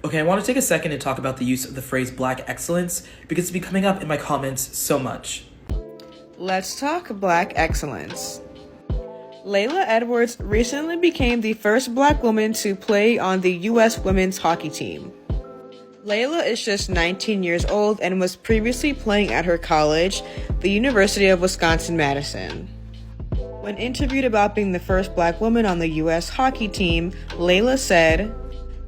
Okay, I want to take a second to talk about the use of the phrase black excellence because it's been coming up in my comments so much. Let's talk black excellence. Layla Edwards recently became the first black woman to play on the U.S. women's hockey team. Layla is just 19 years old and was previously playing at her college, the University of Wisconsin-Madison. When interviewed about being the first black woman on the U.S. hockey team, Layla said,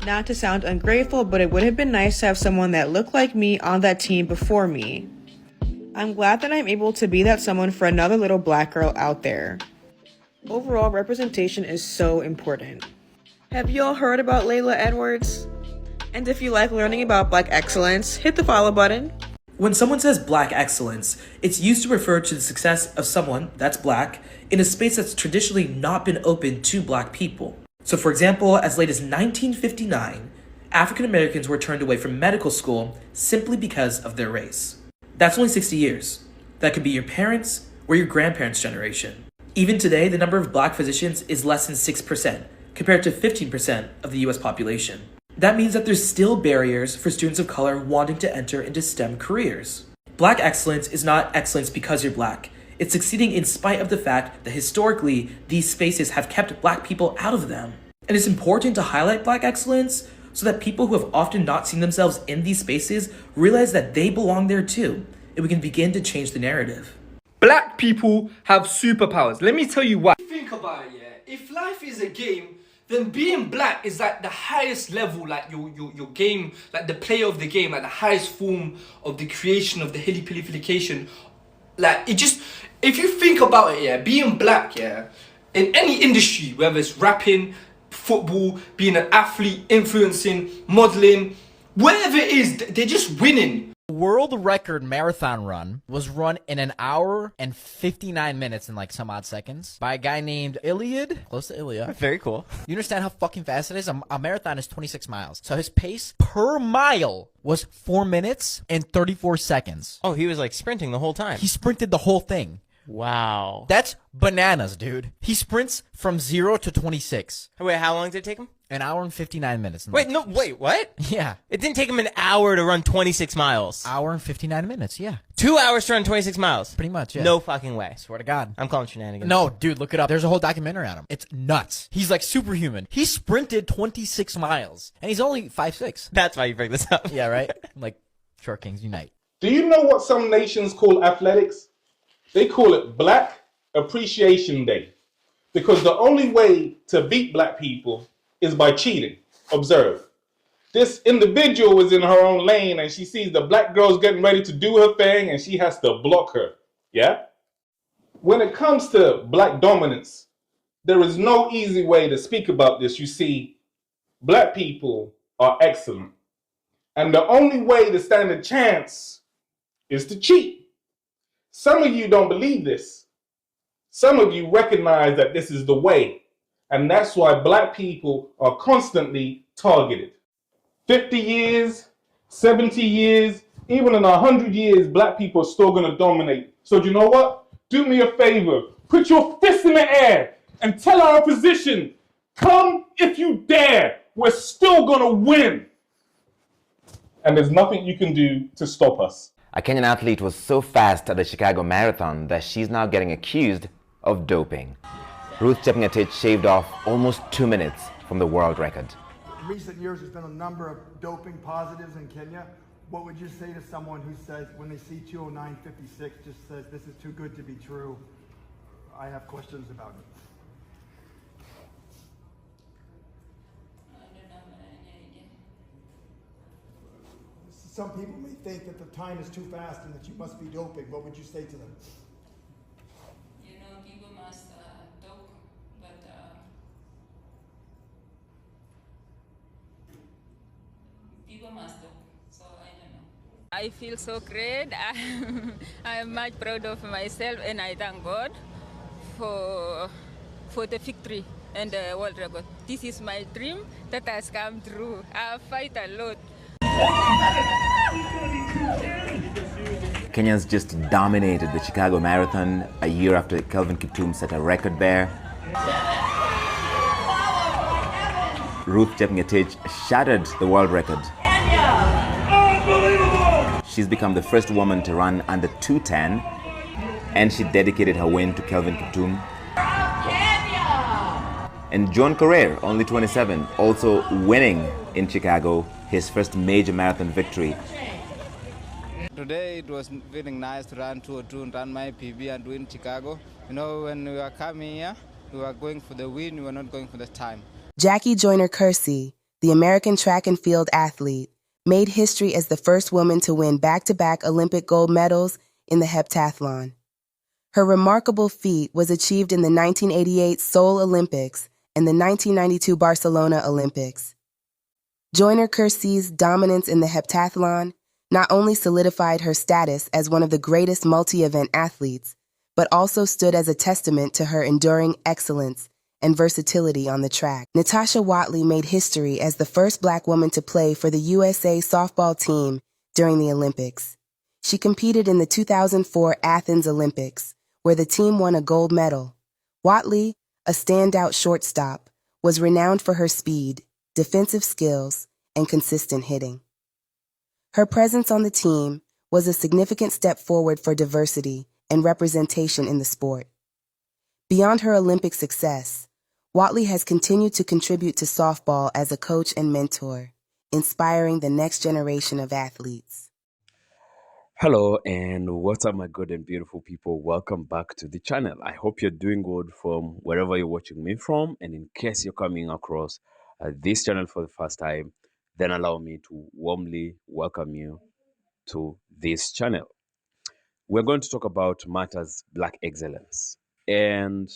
"Not to sound ungrateful, but it would have been nice to have someone that looked like me on that team before me. I'm glad that I'm able to be that someone for another little black girl out there." Overall, representation is so important. Have you all heard about Layla Edwards? And if you like learning about black excellence, hit the follow button. When someone says black excellence, it's used to refer to the success of someone that's black in a space that's traditionally not been open to black people. So for example, as late as 1959, African Americans were turned away from medical school simply because of their race. That's only 60 years. That could be your parents' or your grandparents' generation. Even today, the number of black physicians is less than 6%, compared to 15% of the US population. That means that there's still barriers for students of color wanting to enter into STEM careers. Black excellence is not excellence because you're black. It's succeeding in spite of the fact that historically, these spaces have kept black people out of them. And it's important to highlight black excellence so that people who have often not seen themselves in these spaces realize that they belong there too, and we can begin to change the narrative. Black people have superpowers. Let me tell you why. Think about it, yeah. If life is a game, then being black is like the highest level, like your game, like the player of the game, like the highest form of the creation of the hilly-pillification. Like, it just, if you think about it, yeah, being black, yeah, in any industry, whether it's rapping, football, being an athlete, influencing, modeling, whatever it is, they're just winning. World record marathon run was run in 1 hour and 59 minutes and like some odd seconds by a guy named Iliad, close to Ilya. Very cool. You understand how fucking fast it is? A marathon is 26 miles. So his pace per mile was 4 minutes and 34 seconds. Oh, he was like sprinting the whole time. He sprinted the whole thing. Wow. That's bananas, dude. He sprints from 0 to 26. Wait, how long did it take him? 1 hour and 59 minutes. Wait, no, wait, what? Yeah. It didn't take him an hour to run 26 miles. Hour and 59 minutes, yeah. 2 hours to run 26 miles. Pretty much, yeah. No fucking way. Swear to God. I'm calling shenanigans. No, dude, look it up. There's a whole documentary on him. It's nuts. He's like superhuman. He sprinted 26 miles, and he's only 5'6". That's why you bring this up. Yeah, right? Like, Short Kings Unite. Do you know what some nations call athletics? They call it Black Appreciation Day. Because the only way to beat black people is by cheating. Observe. This individual is in her own lane and she sees the black girl's getting ready to do her thing and she has to block her. Yeah? When it comes to black dominance, there is no easy way to speak about this. You see, black people are excellent. And the only way to stand a chance is to cheat. Some of you don't believe this. Some of you recognize that this is the way. And that's why black people are constantly targeted. 50 years, 70 years, even in 100 years, black people are still going to dominate. So do you know what? Do me a favor. Put your fist in the air and tell our opposition, come if you dare. We're still going to win. And there's nothing you can do to stop us. A Kenyan athlete was so fast at the Chicago Marathon that she's now getting accused of doping. Ruth Chepngetich shaved off almost 2 minutes from the world record. In recent years, there's been a number of doping positives in Kenya. What would you say to someone who says, when they see 209.56, just says, this is too good to be true? I have questions about it. Some people may think that the time is too fast and that you must be doping. What would you say to them? You know, people must dope, but people must dope. So I don't know. I feel so great. I am much proud of myself, and I thank God for the victory and the world record. This is my dream that has come true. I fight a lot. Kenyans just dominated the Chicago Marathon a year after Kelvin Kiptum set a record there. Ruth Chepngetich shattered the world record. She's become the first woman to run under 2:10, and she dedicated her win to Kelvin Kiptum. And John Carrere, only 27, also winning in Chicago, his first major marathon victory. Today it was feeling nice to run 202 and run my PB and win Chicago. You know, when we were coming here, we were going for the win, we were not going for the time. Jackie Joyner-Kersee, the American track and field athlete, made history as the first woman to win back-to-back Olympic gold medals in the heptathlon. Her remarkable feat was achieved in the 1988 Seoul Olympics and the 1992 Barcelona Olympics. Joyner-Kersee's dominance in the heptathlon not only solidified her status as one of the greatest multi-event athletes, but also stood as a testament to her enduring excellence and versatility on the track. Natasha Watley made history as the first Black woman to play for the USA softball team during the Olympics. She competed in the 2004 Athens Olympics, where the team won a gold medal. Watley, a standout shortstop, was renowned for her speed, defensive skills, and consistent hitting. Her presence on the team was a significant step forward for diversity and representation in the sport. Beyond her Olympic success, Watley has continued to contribute to softball as a coach and mentor, inspiring the next generation of athletes. Hello and what's up, my good and beautiful people. Welcome back to the channel. I hope you're doing good from wherever you're watching me from, and in case you're coming across this channel for the first time, then allow me to warmly welcome you to this channel. We're going to talk about matters Black excellence, and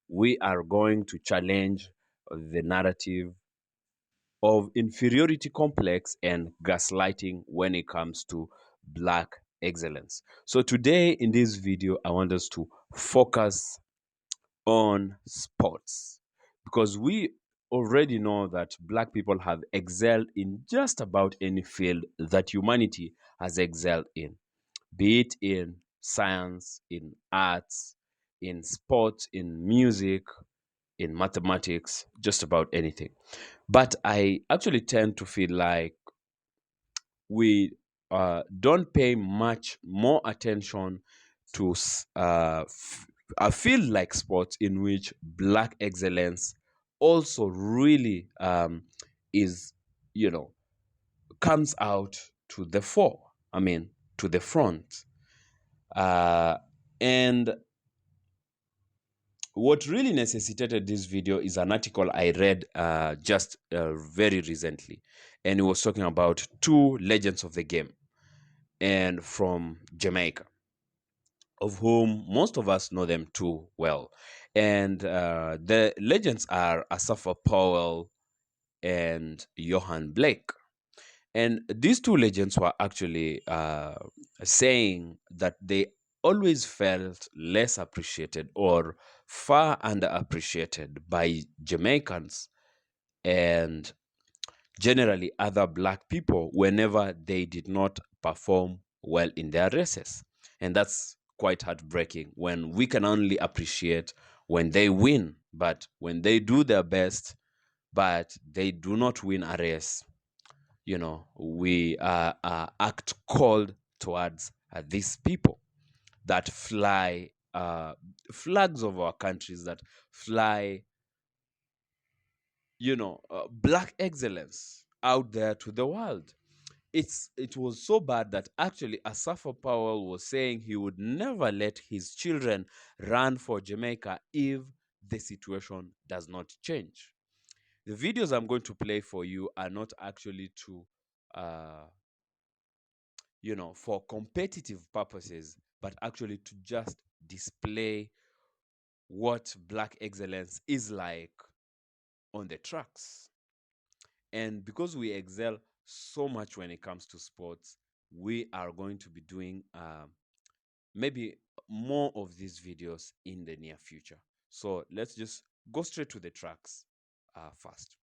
we are going to challenge the narrative of inferiority complex and gaslighting when it comes to Black excellence. So today in this video, I want us to focus on sports, because we already know that Black people have excelled in just about any field that humanity has excelled in, be it in science, in arts, in sports, in music, in mathematics, just about anything. But I actually tend to feel like we don't pay much more attention to I feel like sports in which Black excellence also really is, comes out to the fore. I mean, to the front. And what really necessitated this video is an article I read just very recently, and it was talking about two legends of the game, and from Jamaica, of whom most of us know them too well. And the legends are Asafa Powell and Johan Blake. And these two legends were actually saying that they always felt less appreciated or far underappreciated by Jamaicans and generally other Black people whenever they did not perform well in their races. And that's quite heartbreaking when we can only appreciate when they win, but when they do their best, but they do not win a race, we act cold towards these people that fly flags of our countries, that fly, Black excellence out there to the world. It was so bad that actually Asafa Powell was saying he would never let his children run for Jamaica if the situation does not change. The videos I'm going to play for you are not actually to, for competitive purposes, but actually to just display what Black excellence is like on the tracks. And because we excel so much when it comes to sports, we are going to be doing maybe more of these videos in the near future. So let's just go straight to the tracks first.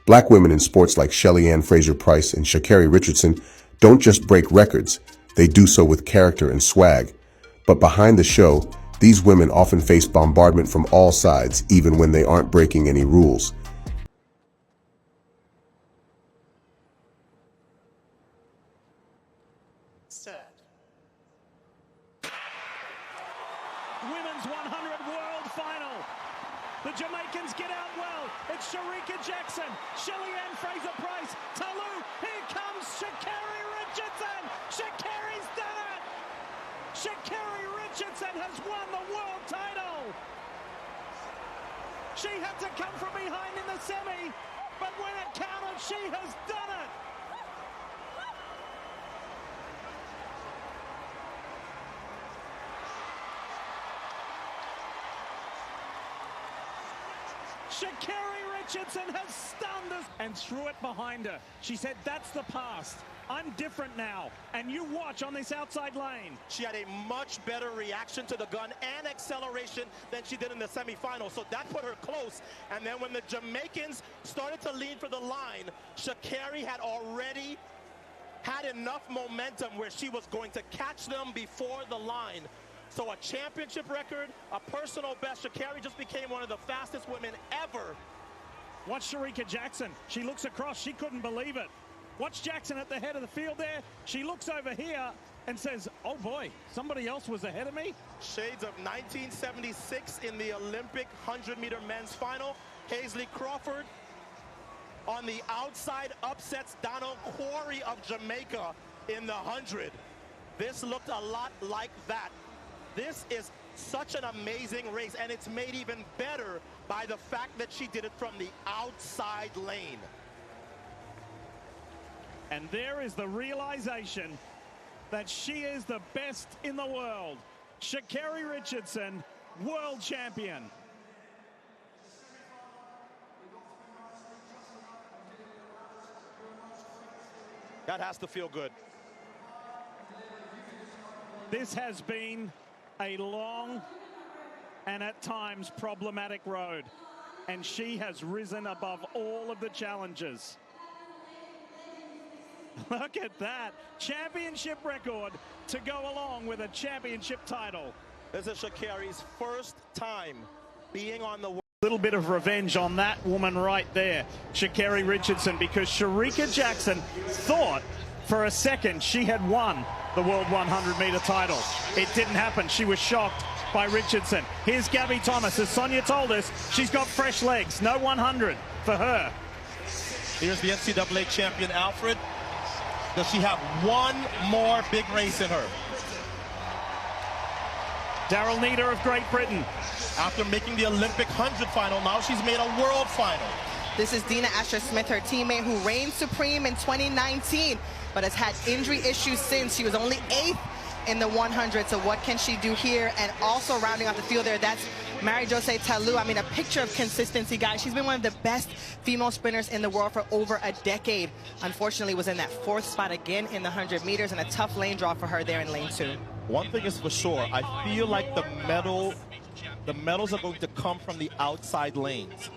Black women in sports like Shelly Ann Fraser-Price and CarriRichardson don't just break records, they do so with character and swag. But behind the show, these women often face bombardment from all sides, even when they aren't breaking any rules. Jamaicans get out well. It's Sharika Jackson, Shelly-Ann Fraser-Price, Talu. Here comes Sha'Carri Richardson. Sha'Carri's done it. Sha'Carri Richardson has won the world title. She had to come from behind in the semi, but when it counted, she has done it. Sha'Carri Richardson has stunned us and threw it behind her. She said, that's the past. I'm different now. And you watch on this outside lane. She had a much better reaction to the gun and acceleration than she did in the semifinal. So that put her close. And then when the Jamaicans started to lean for the line, Sha'Carri had already had enough momentum where she was going to catch them before the line. So a championship record, a personal best. Sha'Carri just became one of the fastest women ever. Watch Sharika Jackson. She looks across. She couldn't believe it. Watch Jackson at the head of the field there. She looks over here and says, oh boy, somebody else was ahead of me. Shades of 1976 in the Olympic 100-meter men's final. Hazley Crawford on the outside upsets Donald Quarry of Jamaica in the 100. This looked a lot like that. This is such an amazing race, and it's made even better by the fact that she did it from the outside lane. And there is the realization that she is the best in the world. Sha'Carri Richardson, world champion. That has to feel good. This has been a long and at times problematic road, and she has risen above all of the challenges. Look at that. Championship record to go along with a championship title. This is Sha'Carri's first time being on the... Little bit of revenge on that woman right there, Sha'Carri Richardson, because Sharika Jackson thought for a second she had won the World 100-meter title. It didn't happen. She was shocked by Richardson. Here's Gabby Thomas. As Sonia told us, she's got fresh legs. No 100 for her. Here's the NCAA champion, Alfred. Does she have one more big race in her? Daryl Needham of Great Britain. After making the Olympic 100 final, now she's made a world final. This is Dina Asher-Smith, her teammate, who reigned supreme in 2019, but has had injury issues since. She was only 8th in the 100, so what can she do here? And also rounding out the field there, that's Mary Jose Talu. I mean, a picture of consistency, guys. She's been one of the best female sprinters in the world for over a decade. Unfortunately, was in that 4th spot again in the 100 meters, and a tough lane draw for her there in lane 2. One thing is for sure, I feel like the medals are going to come from the outside lanes.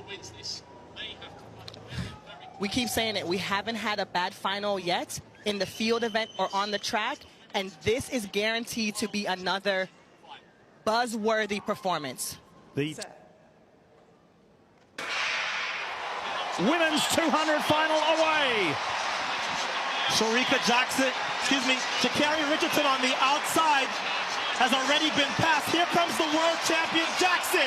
We keep saying it. We haven't had a bad final yet in the field event or on the track, and this is guaranteed to be another buzzworthy performance. The women's 200 final away. Sharika Jackson, Sha'Carri Richardson on the outside has already been passed. Here comes the world champion Jackson.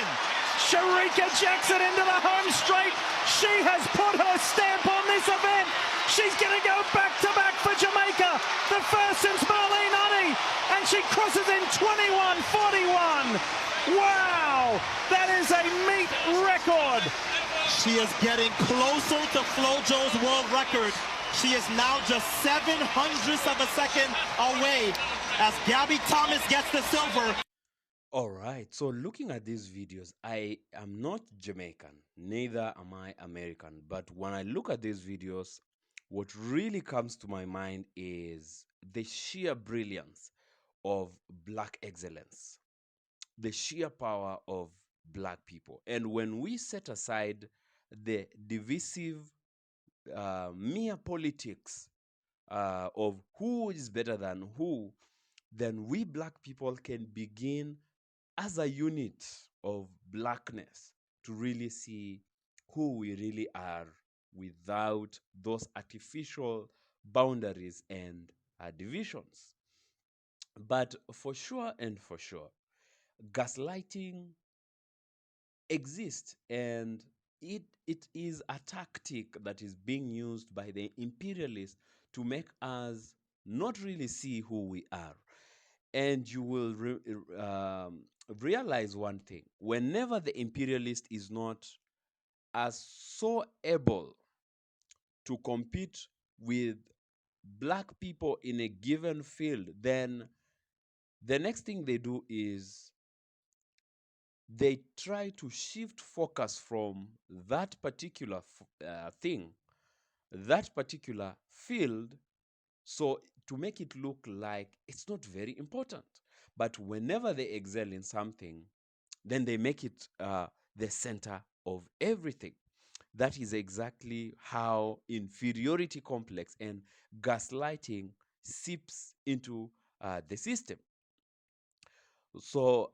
Sharika Jackson into the home straight. She has put her stamp on this event. She's going to go back-to-back for Jamaica, the first since Marlene Honey, and she crosses in 21:41. Wow, that is a meet record. She is getting closer to FloJo's world record. She is now just 0.07 of a second away as Gabby Thomas gets the silver. All right, so looking at these videos, I am not Jamaican, neither am I American. But when I look at these videos, what really comes to my mind is the sheer brilliance of Black excellence, the sheer power of Black people. And when we set aside the divisive mere politics of who is better than who, then we Black people can begin as a unit of Blackness to really see who we really are without those artificial boundaries and divisions. But for sure, gaslighting exist, and it is a tactic that is being used by the imperialists to make us not really see who we are. And you will realize one thing: whenever the imperialist is not as so able to compete with black people in a given field, then the next thing they do is they try to shift focus from that particular thing, that particular field, so to make it look like it's not very important. But whenever they excel in something, then they make it the center of everything. That is exactly how inferiority complex and gaslighting seeps into the system. So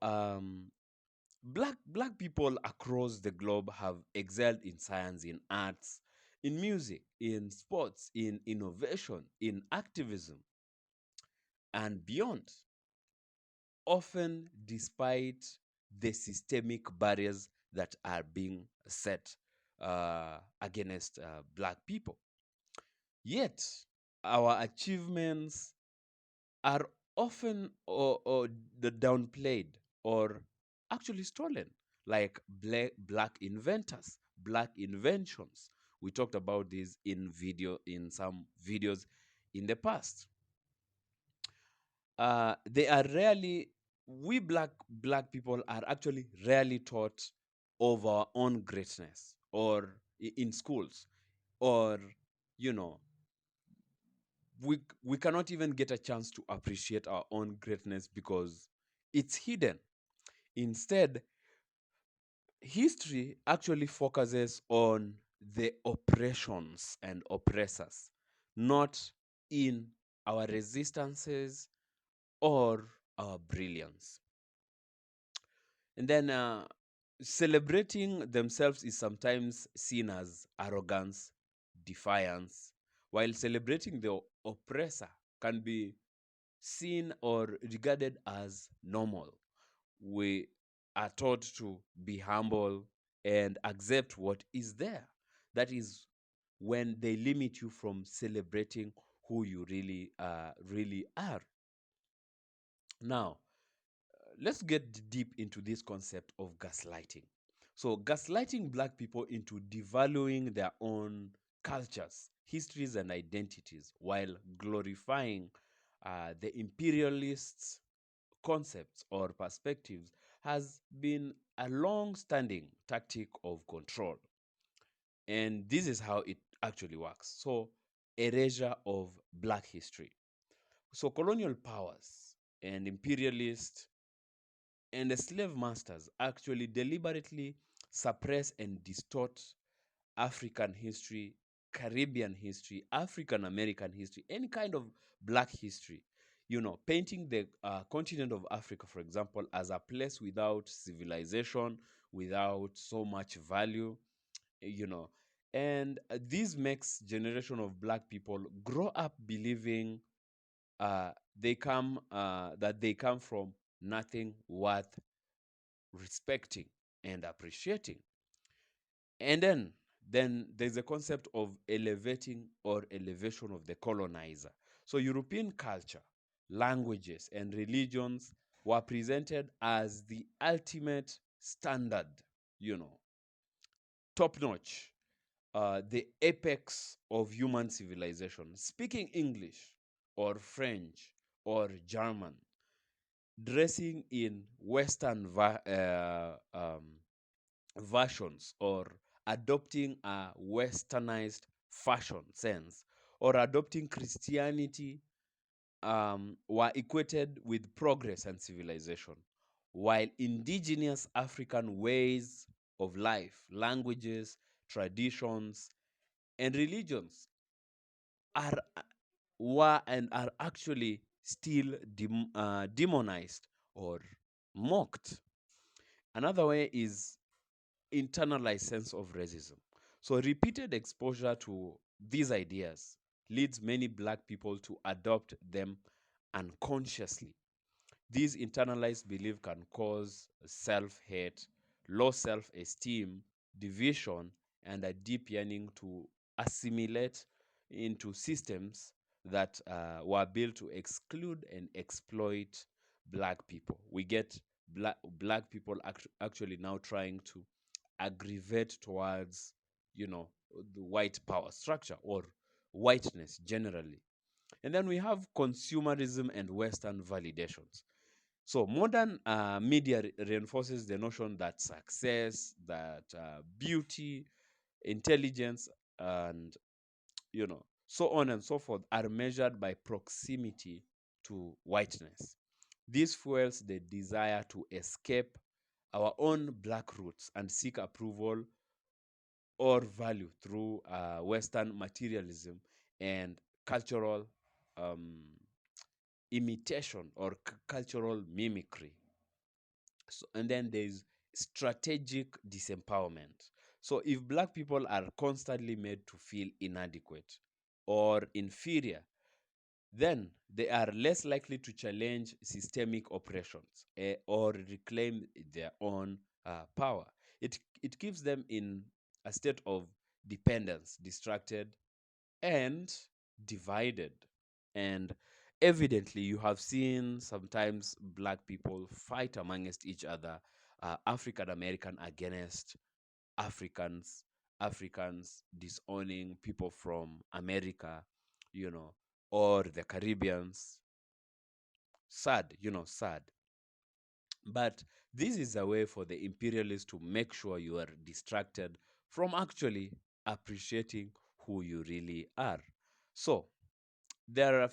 black people across the globe have excelled in science, in arts, in music, in sports, in innovation, in activism, and beyond, often despite the systemic barriers that are being set against black people. Yet, our achievements are often or downplayed or actually stolen, like black inventors, black inventions. We talked about this in some videos in the past. They are rarely, we black people are actually rarely taught of our own greatness, or in schools, or you know, we cannot even get a chance to appreciate our own greatness because it's hidden. Instead, history actually focuses on the oppressions and oppressors, not in our resistances or our brilliance. And then celebrating themselves is sometimes seen as arrogance, defiance, while celebrating the oppressor can be seen or regarded as normal. We are taught to be humble and accept what is there. That is when they limit you from celebrating who you really are. Now, let's get deep into this concept of gaslighting. So, gaslighting black people into devaluing their own cultures, histories, and identities while glorifying the imperialists' concepts or perspectives has been a long standing tactic of control. And this is how it actually works. So, erasure of black history. So, colonial powers and imperialists and the slave masters actually deliberately suppress and distort African history, Caribbean history, African American history, any kind of black history. Painting the continent of Africa, for example, as a place without civilization, without so much value, and this makes generation of black people grow up believing that they come from nothing worth respecting and appreciating. And then there's a concept of elevating or elevation of the colonizer. So European culture, languages, and religions were presented as the ultimate standard, top notch, the apex of human civilization. Speaking English or French or German, dressing in Western versions, or adopting a westernized fashion sense, or adopting Christianity were equated with progress and civilization, while indigenous African ways of life, languages, traditions, and religions were and are actually still demonized or mocked. Another way is internalized sense of racism. So repeated exposure to these ideas leads many black people to adopt them unconsciously. These internalized beliefs can cause self-hate, low self-esteem, division, and a deep yearning to assimilate into systems that were built to exclude and exploit black people. We get black people actually now trying to aggravate towards, the white power structure or whiteness generally. And then we have consumerism and Western validations. So modern media reinforces the notion that success, that beauty, intelligence, and so on and so forth are measured by proximity to whiteness. This fuels the desire to escape our own black roots and seek approval or value through Western materialism and cultural imitation or cultural mimicry. So, and then there's strategic disempowerment. So if black people are constantly made to feel inadequate or inferior, then they are less likely to challenge systemic oppressions or reclaim their own power. It keeps them in a state of dependence, distracted, and divided. And evidently, you have seen sometimes black people fight amongst each other, African American against Africans, Africans disowning people from America, or the Caribbeans. Sad, sad. But this is a way for the imperialists to make sure you are distracted from actually appreciating who you really are. So, there are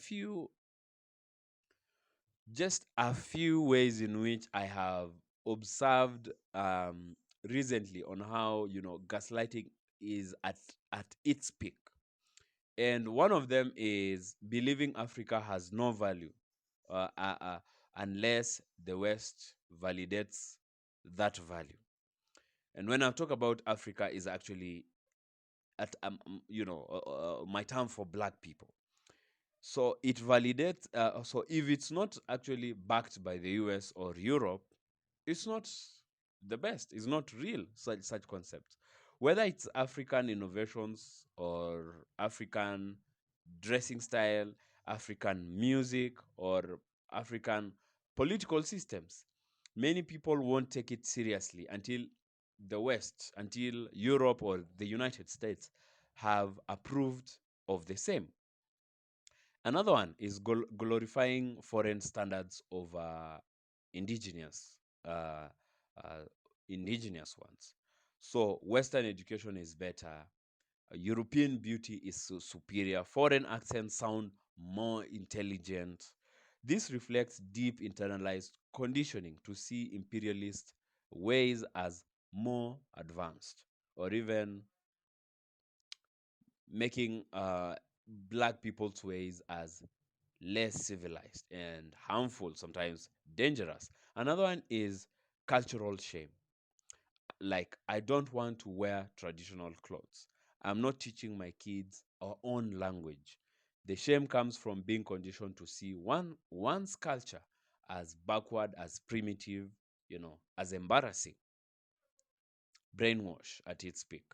just a few ways in which I have observed recently on how, gaslighting is at its peak. And one of them is believing Africa has no value uh, uh, uh, unless the West validates that value. And when I talk about Africa, is actually at my term for black people. So it validates. So if it's not actually backed by the US or Europe, it's not the best. It's not real. Such concepts, whether it's African innovations or African dressing style, African music, or African political systems, many people won't take it seriously until the West, until Europe or the United States have approved of the same. Another one is glorifying foreign standards over indigenous uh, uh, indigenous ones. So Western education is better, European beauty is superior, foreign accents sound more intelligent. This reflects deep internalized conditioning to see imperialist ways as more advanced, or even making black people's ways as less civilized and harmful, sometimes dangerous. Another one is cultural shame. Like, I don't want to wear traditional clothes. I'm not teaching my kids our own language. The shame comes from being conditioned to see one's culture as backward, as primitive, as embarrassing. Brainwash at its peak.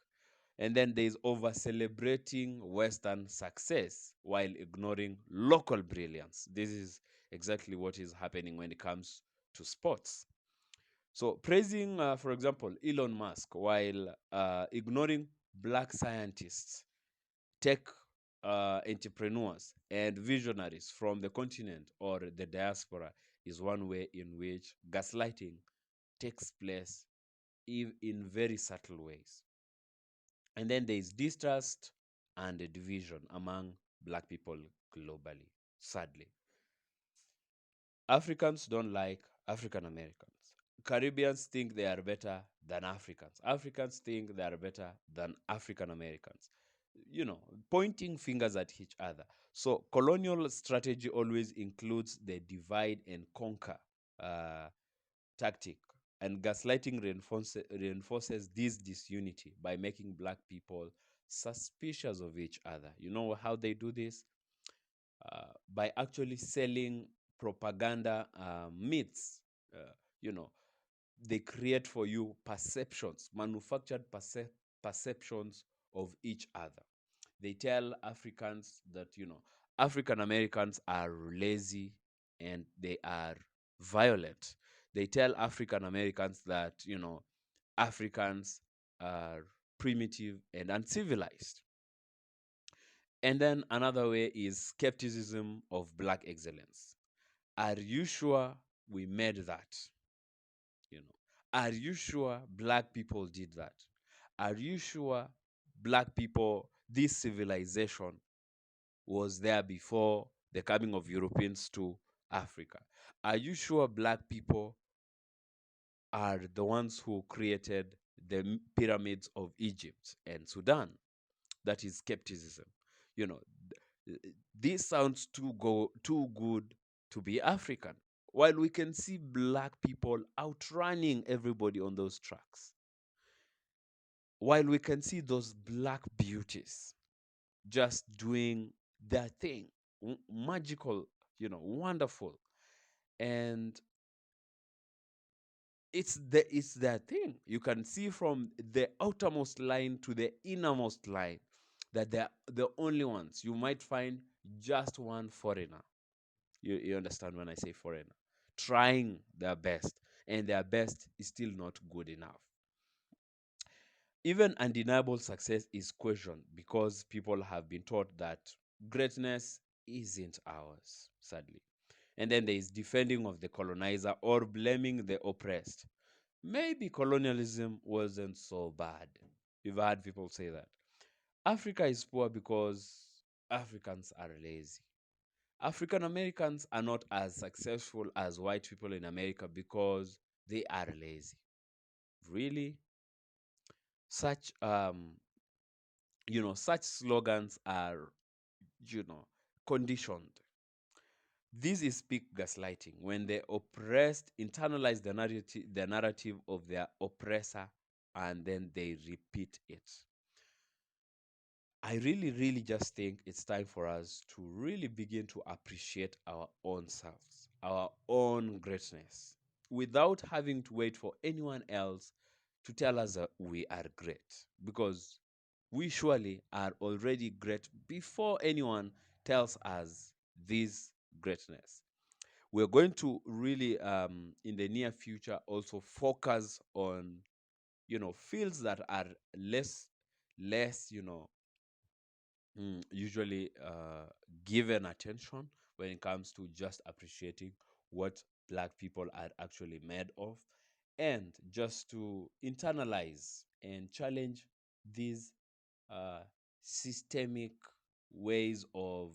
And then there's over celebrating Western success while ignoring local brilliance. This is exactly what is happening when it comes to sports. So, praising, for example, Elon Musk while ignoring black scientists, tech entrepreneurs, and visionaries from the continent or the diaspora is one way in which gaslighting takes place in very subtle ways. And then there is distrust and division among black people globally, sadly. Africans don't like African Americans. Caribbeans think they are better than Africans. Africans think they are better than African Americans. Pointing fingers at each other. So colonial strategy always includes the divide and conquer tactic. And gaslighting reinforces this disunity by making black people suspicious of each other. You know how they do this? By actually selling propaganda myths. You know, they create for you perceptions, manufactured perceptions of each other. They tell Africans that, African Americans are lazy and they are violent. They tell African Americans that, Africans are primitive and uncivilized. And then another way is skepticism of black excellence. Are you sure we made that? Are you sure black people did that? Are you sure black people, this civilization was there before the coming of Europeans to Africa? Are you sure black people are the ones who created the pyramids of Egypt and Sudan? That is skepticism. This sounds too good to be African. While we can see black people outrunning everybody on those tracks, while we can see those black beauties just doing their thing, magical, wonderful, and it's their thing. You can see from the outermost line to the innermost line that they're the only ones. You might find just one foreigner. You understand when I say foreigner? Trying their best, and their best is still not good enough. Even undeniable success is questioned because people have been taught that greatness isn't ours, sadly. And then there is defending of the colonizer or blaming the oppressed. Maybe colonialism wasn't so bad. We've heard people say that. Africa is poor because Africans are lazy. African Americans are not as successful as white people in America because they are lazy. Really? Such such slogans are, conditioned. This is peak gaslighting, when the oppressed internalize the narrative of their oppressor and then they repeat it. I really, really just think it's time for us to really begin to appreciate our own selves, our own greatness, without having to wait for anyone else to tell us that we are great, because we surely are already great before anyone tells us this greatness. We're going to really, in the near future, also focus on, fields that are less, usually given attention when it comes to just appreciating what black people are actually made of, and just to internalize and challenge these systemic ways of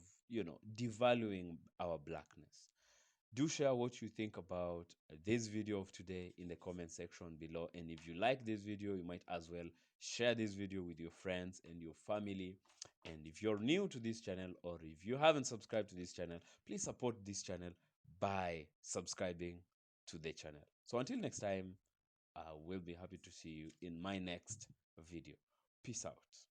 devaluing our blackness. Do share what you think about this video of today in the comment section below, and if you like this video, you might as well share this video with your friends and your family. And if you're new to this channel, or if you haven't subscribed to this channel, please support this channel by subscribing to the channel. So until next time, I will be happy to see you in my next video. Peace out.